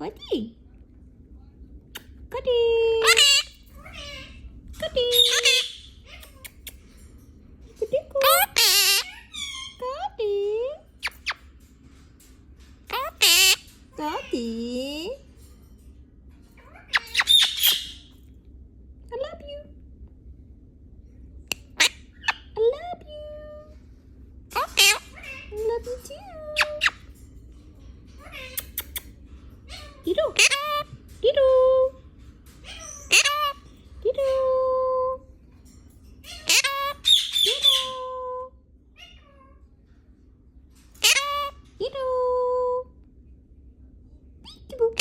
Coty. Coty. Coty. Cotyku. Coty. Coty. I love you. I love you. I love you too. Dido. Dido. Dido. Dido. Dido. Peekaboo.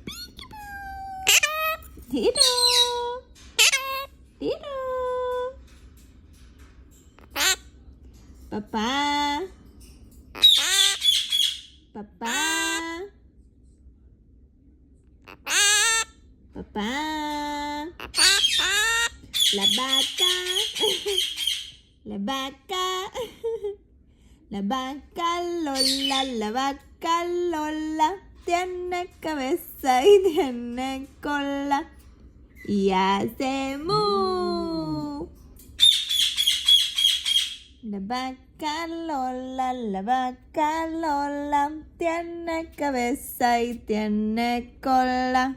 Peekaboo. Dido. Dido. Papá. Papá. Papá. La vaca. La vaca. La vaca Lola. La vaca Lola. Tiene cabeza y tiene cola. Y hace mu. La vaca Lola, tiene cabeza y tiene cola.